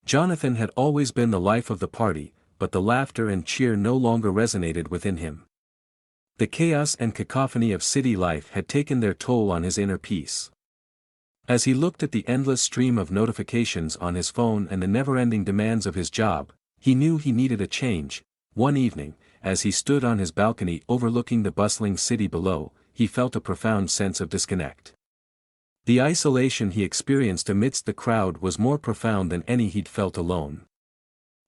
Jonathan had always been the life of the party, but the laughter and cheer no longer resonated within him. The chaos and cacophony of city life had taken their toll on his inner peace. As he looked at the endless stream of notifications on his phone and the never-ending demands of his job, he knew he needed a change. One evening, as he stood on his balcony overlooking the bustling city below, he felt a profound sense of disconnect. The isolation he experienced amidst the crowd was more profound than any he'd felt alone.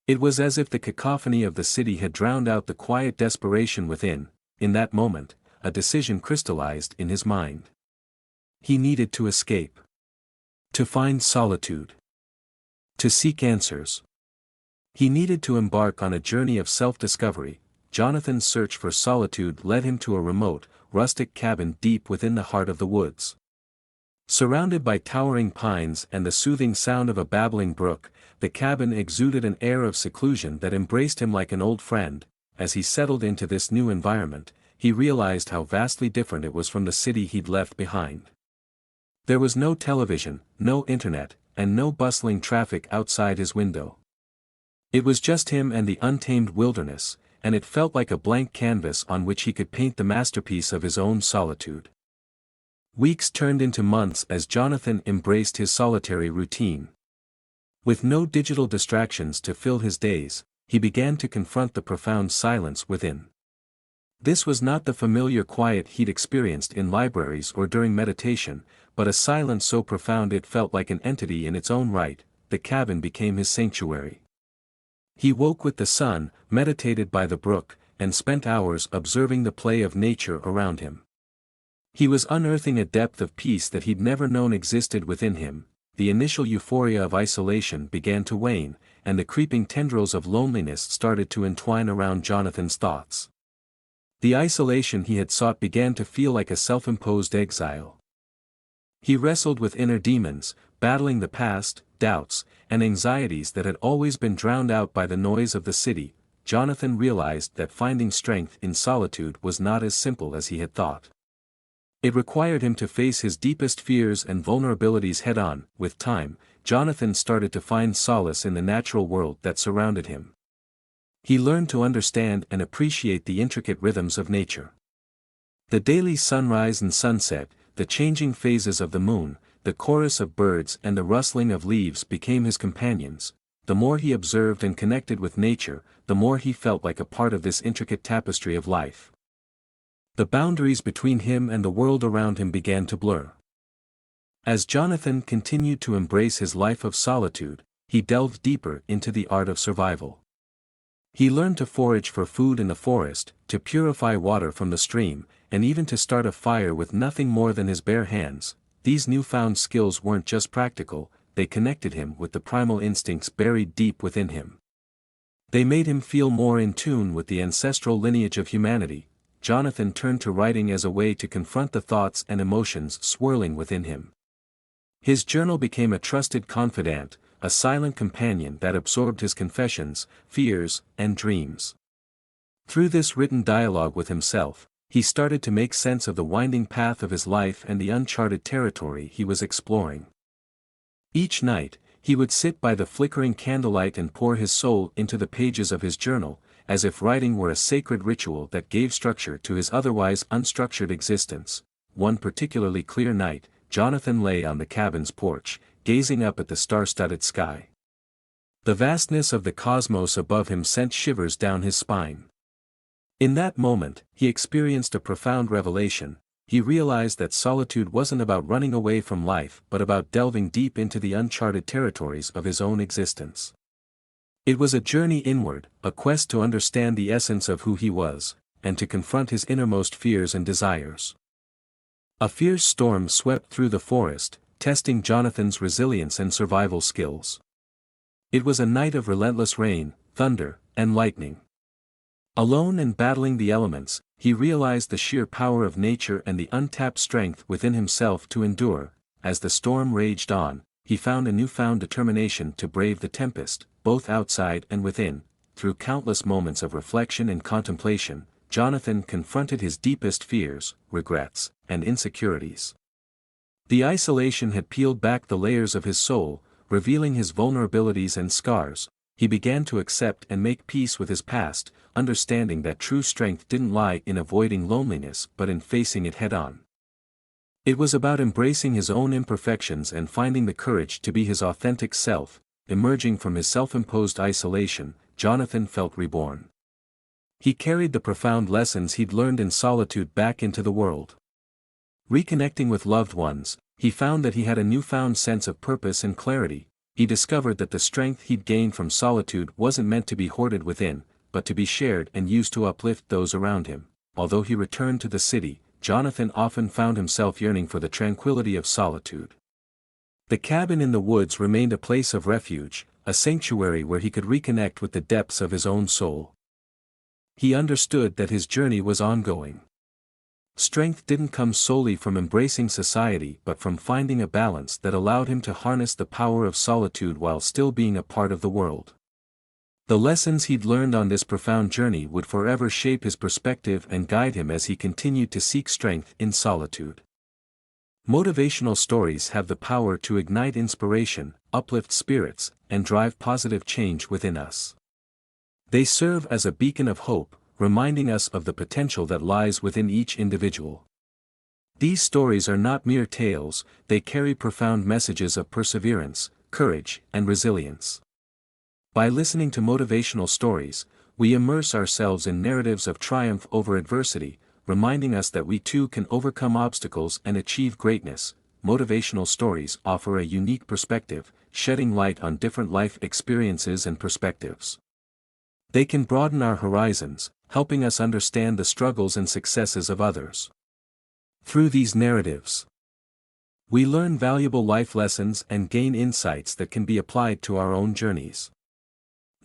It was as if the cacophony of the city had drowned out the quiet desperation within. In that moment, a decision crystallized in his mind. He needed to escape. To find solitude. To seek answers. He needed to embark on a journey of self-discovery. Jonathan's search for solitude led him to a remote, rustic cabin deep within the heart of the woods. Surrounded by towering pines and the soothing sound of a babbling brook, the cabin exuded an air of seclusion that embraced him like an old friend. As he settled into this new environment, he realized how vastly different it was from the city he'd left behind. There was no television, no internet, and no bustling traffic outside his window. It was just him and the untamed wilderness, and it felt like a blank canvas on which he could paint the masterpiece of his own solitude. Weeks turned into months as Jonathan embraced his solitary routine. With no digital distractions to fill his days, he began to confront the profound silence within. This was not the familiar quiet he'd experienced in libraries or during meditation, but a silence so profound it felt like an entity in its own right. The cabin became his sanctuary. He woke with the sun, meditated by the brook, and spent hours observing the play of nature around him. He was unearthing a depth of peace that he'd never known existed within him. The initial euphoria of isolation began to wane, and the creeping tendrils of loneliness started to entwine around Jonathan's thoughts. The isolation he had sought began to feel like a self-imposed exile. He wrestled with inner demons, battling the past, doubts, and anxieties that had always been drowned out by the noise of the city. Jonathan realized that finding strength in solitude was not as simple as he had thought. It required him to face his deepest fears and vulnerabilities head-on. With time, Jonathan started to find solace in the natural world that surrounded him. He learned to understand and appreciate the intricate rhythms of nature. The daily sunrise and sunset, the changing phases of the moon, the chorus of birds and the rustling of leaves became his companions. The more he observed and connected with nature, the more he felt like a part of this intricate tapestry of life. The boundaries between him and the world around him began to blur. As Jonathan continued to embrace his life of solitude, he delved deeper into the art of survival. He learned to forage for food in the forest, to purify water from the stream, and even to start a fire with nothing more than his bare hands. These newfound skills weren't just practical, they connected him with the primal instincts buried deep within him. They made him feel more in tune with the ancestral lineage of humanity. Jonathan turned to writing as a way to confront the thoughts and emotions swirling within him. His journal became a trusted confidant, a silent companion that absorbed his confessions, fears, and dreams. Through this written dialogue with himself, he started to make sense of the winding path of his life and the uncharted territory he was exploring. Each night, he would sit by the flickering candlelight and pour his soul into the pages of his journal, as if writing were a sacred ritual that gave structure to his otherwise unstructured existence. One particularly clear night, Jonathan lay on the cabin's porch, gazing up at the star-studded sky. The vastness of the cosmos above him sent shivers down his spine. In that moment, he experienced a profound revelation. He realized that solitude wasn't about running away from life but about delving deep into the uncharted territories of his own existence. It was a journey inward, a quest to understand the essence of who he was, and to confront his innermost fears and desires. A fierce storm swept through the forest, testing Jonathan's resilience and survival skills. It was a night of relentless rain, thunder, and lightning. Alone and battling the elements, he realized the sheer power of nature and the untapped strength within himself to endure. As the storm raged on, he found a newfound determination to brave the tempest, both outside and within. Through countless moments of reflection and contemplation, Jonathan confronted his deepest fears, regrets, and insecurities. The isolation had peeled back the layers of his soul, revealing his vulnerabilities and scars, he began to accept and make peace with his past, understanding that true strength didn't lie in avoiding loneliness but in facing it head-on. It was about embracing his own imperfections and finding the courage to be his authentic self. Emerging from his self-imposed isolation, Jonathan felt reborn. He carried the profound lessons he'd learned in solitude back into the world. Reconnecting with loved ones, he found that he had a newfound sense of purpose and clarity. He discovered that the strength he'd gained from solitude wasn't meant to be hoarded within, but to be shared and used to uplift those around him. Although he returned to the city, Jonathan often found himself yearning for the tranquility of solitude. The cabin in the woods remained a place of refuge, a sanctuary where he could reconnect with the depths of his own soul. He understood that his journey was ongoing. Strength didn't come solely from embracing society but from finding a balance that allowed him to harness the power of solitude while still being a part of the world. The lessons he'd learned on this profound journey would forever shape his perspective and guide him as he continued to seek strength in solitude. Motivational stories have the power to ignite inspiration, uplift spirits, and drive positive change within us. They serve as a beacon of hope, reminding us of the potential that lies within each individual. These stories are not mere tales, they carry profound messages of perseverance, courage, and resilience. By listening to motivational stories, we immerse ourselves in narratives of triumph over adversity, reminding us that we too can overcome obstacles and achieve greatness. Motivational stories offer a unique perspective, shedding light on different life experiences and perspectives. They can broaden our horizons, helping us understand the struggles and successes of others. Through these narratives, we learn valuable life lessons and gain insights that can be applied to our own journeys.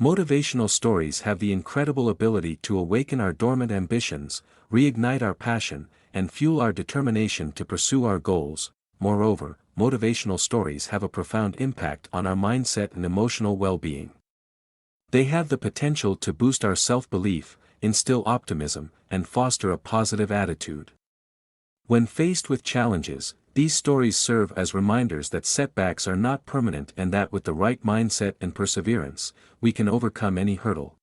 Motivational stories have the incredible ability to awaken our dormant ambitions, reignite our passion, and fuel our determination to pursue our goals. Moreover, motivational stories have a profound impact on our mindset and emotional well-being. They have the potential to boost our self-belief, instill optimism, and foster a positive attitude. When faced with challenges, these stories serve as reminders that setbacks are not permanent and that with the right mindset and perseverance, we can overcome any hurdle.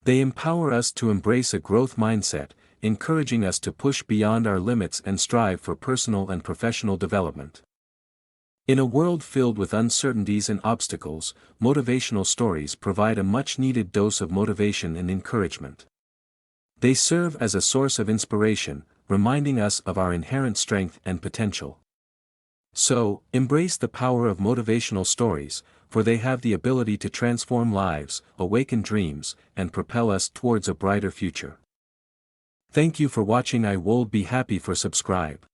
They empower us to embrace a growth mindset, encouraging us to push beyond our limits and strive for personal and professional development. In a world filled with uncertainties and obstacles, motivational stories provide a much-needed dose of motivation and encouragement. They serve as a source of inspiration, reminding us of our inherent strength and potential. So, embrace the power of motivational stories, for they have the ability to transform lives, awaken dreams, and propel us towards a brighter future. Thank you for watching. I would be happy for subscribe.